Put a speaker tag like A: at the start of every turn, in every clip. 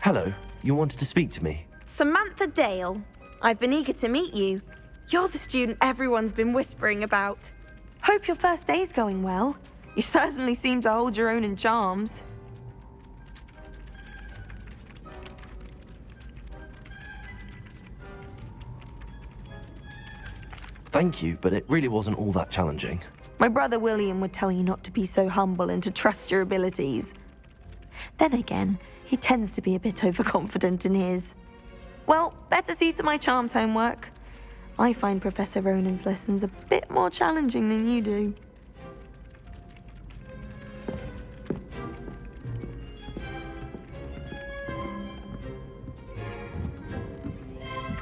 A: Hello, you wanted to speak to me?
B: Samantha Dale. I've been eager to meet you. You're the student everyone's been whispering about. Hope your first day's going well. You certainly seem to hold your own in charms.
A: Thank you, but it really wasn't all that challenging.
B: My brother William would tell you not to be so humble and to trust your abilities. Then again, he tends to be a bit overconfident in his. Well, better see to my charms homework. I find Professor Ronan's lessons a bit more challenging than you do.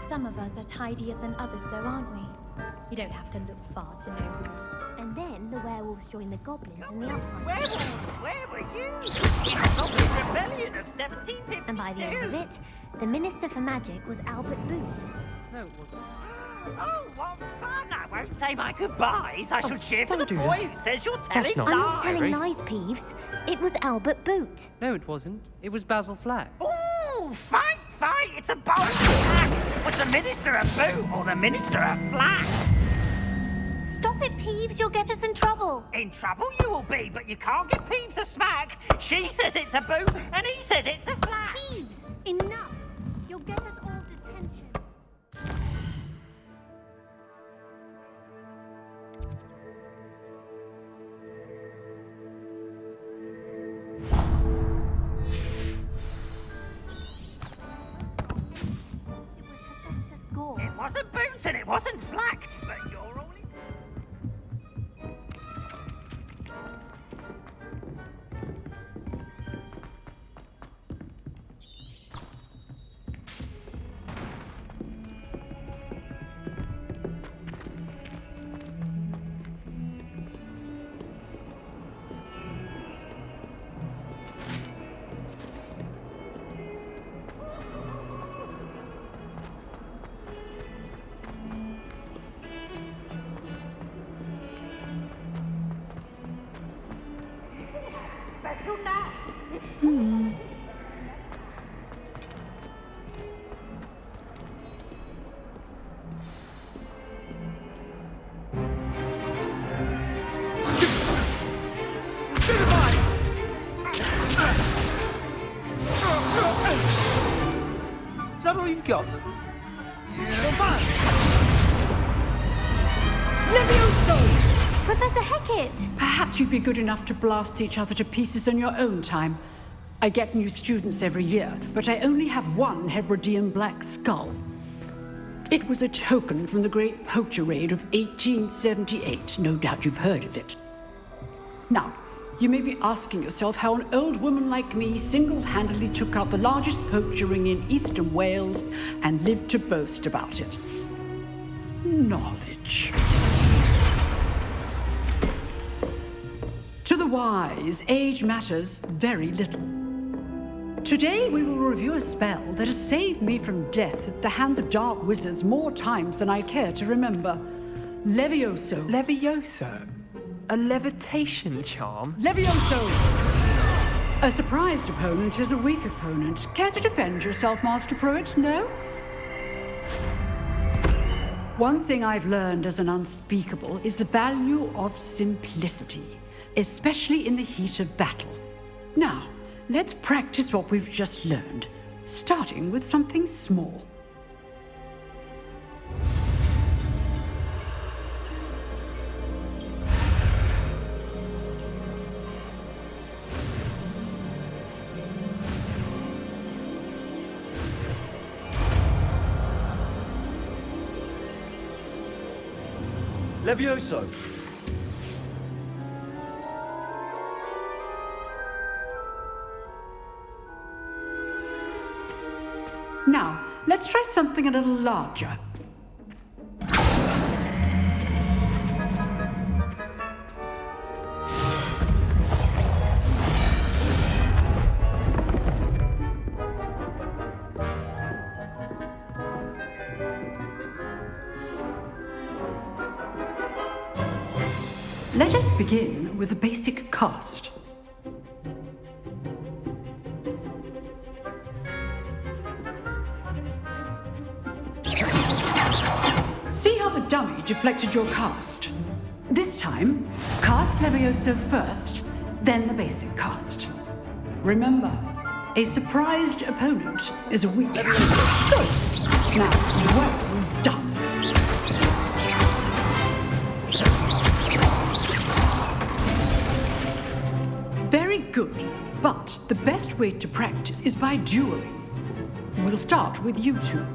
C: Some of us are tidier than others, though, aren't we? You don't have to look far to know. And then the werewolves join the goblins in the upfront.
D: Werewolves? Where were you? In the Goblin Rebellion of 1752.
C: And by the end of it, the Minister for Magic was Albert Boot.
E: No, it wasn't.
D: Oh, what fun! I won't say my goodbyes. I shall cheer for the
E: don't do
D: boy
E: that.
D: who says you're telling
E: not
C: I'm
D: lies.
C: not telling
E: Grace.
C: lies, Peeves. It was Albert Boot.
E: No, it wasn't. It was Basil Flack.
D: Ooh, fight! It's a bold attack! Was the Minister a boot or the Minister a flat?
C: Stop it, Peeves. You'll get us in trouble.
D: In trouble you will be, but you can't give Peeves a smack. She says it's a boot, and he says it's a flat.
C: Peeves, enough. You'll get us all detention.
D: It wasn't boots and it wasn't flack, but you're all in... Special now.
E: Is that all you've got?
C: Professor Hecat!
F: Perhaps you'd be good enough to blast each other to pieces in your own time. I get new students every year, but I only have one Hebridean black skull. It was a token from the Great Poacher Raid of 1878. No doubt you've heard of it. Now, you may be asking yourself how an old woman like me single-handedly took out the largest poacher ring in eastern Wales and lived to boast about it. Knowledge. To the wise, age matters very little. Today we will review a spell that has saved me from death at the hands of dark wizards more times than I care to remember. Levioso.
G: Levioso? A levitation charm?
F: Levioso! A surprised opponent is a weak opponent. Care to defend yourself, Master Pruitt? No? One thing I've learned as an unspeakable is the value of simplicity, especially in the heat of battle. Now, let's practice what we've just learned, starting with something small.
A: Levioso!
F: Now, let's try something a little larger. Let us begin with the basic cast. See how the dummy deflected your cast? This time, cast Levioso first, then the basic cast. Remember, a surprised opponent is a weak cast. So, now, well done. Very good, but the best way to practice is by dueling. We'll start with you two.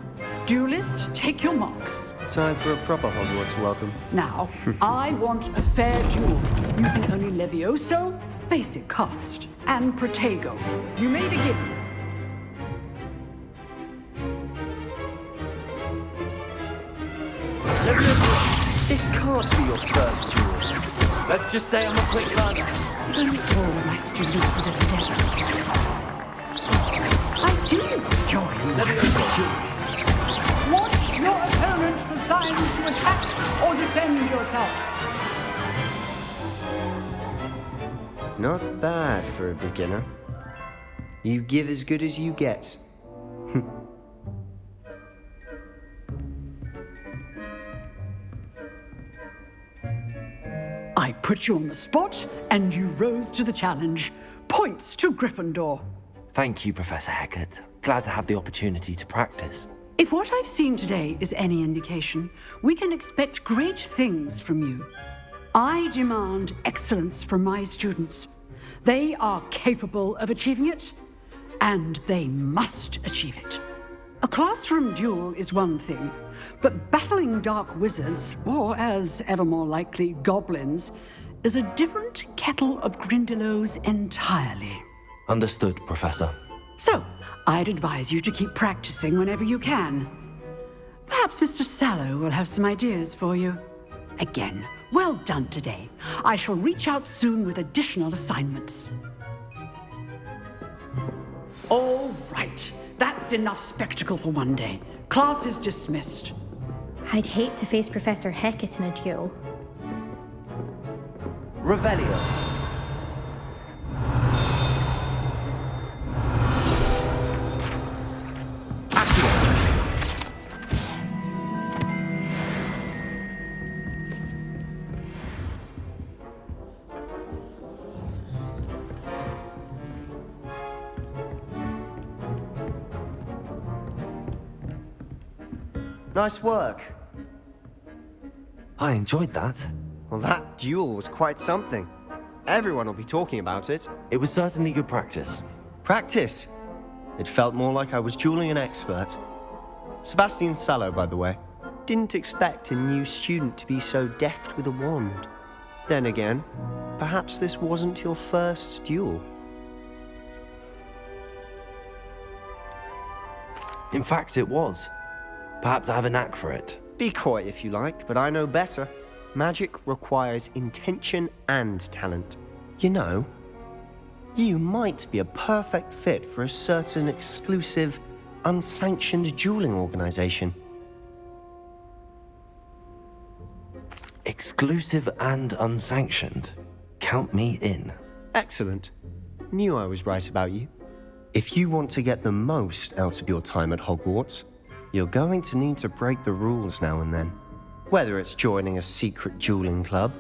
F: Duelists, take your marks.
G: Time for a proper Hogwarts welcome.
F: Now, I want a fair duel, using only Levioso, basic cast, and Protego. You may begin.
G: This can't be your first duel.
A: Let's just say I'm a quick learner.
F: Thank all my students for this day. I do enjoy Levioso. Watch your opponent for signs to attack or defend yourself.
G: Not bad for a beginner. You give as good as you get.
F: I put you on the spot, and you rose to the challenge. Points to Gryffindor.
A: Thank you, Professor Hecat. Glad to have the opportunity to practice.
F: If what I've seen today is any indication, we can expect great things from you. I demand excellence from my students. They are capable of achieving it, and they must achieve it. A classroom duel is one thing, but battling dark wizards, or as ever more likely, goblins, is a different kettle of Grindylows entirely.
A: Understood, Professor.
F: So, I'd advise you to keep practicing whenever you can. Perhaps Mr. Sallow will have some ideas for you. Again, well done today. I shall reach out soon with additional assignments. All right. That's enough spectacle for one day. Class is dismissed.
C: I'd hate to face Professor Hecat in a duel.
A: Revelio.
G: Nice work.
A: I enjoyed that.
G: Well, that duel was quite something. Everyone will be talking about it.
A: It was certainly good practice.
G: Practice? It felt more like I was dueling an expert. Sebastian Sallow, by the way. Didn't expect a new student to be so deft with a wand. Then again, perhaps this wasn't your first duel.
A: In fact, it was. Perhaps I have a knack for it.
G: Be coy if you like, but I know better. Magic requires intention and talent. You know, you might be a perfect fit for a certain exclusive, unsanctioned dueling organization.
A: Exclusive and unsanctioned. Count me in.
G: Excellent. Knew I was right about you. If you want to get the most out of your time at Hogwarts, you're going to need to break the rules now and then. Whether it's joining a secret dueling club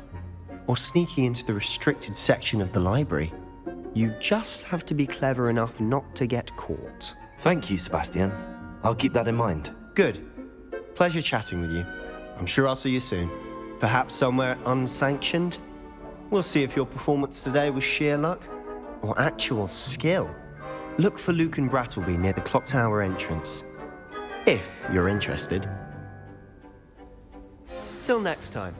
G: or sneaking into the restricted section of the library, you just have to be clever enough not to get caught.
A: Thank you, Sebastian. I'll keep that in mind.
G: Good. Pleasure chatting with you. I'm sure I'll see you soon. Perhaps somewhere unsanctioned? We'll see if your performance today was sheer luck or actual skill. Look for Luke and Brattleby near the clock tower entrance, if you're interested. Till next time.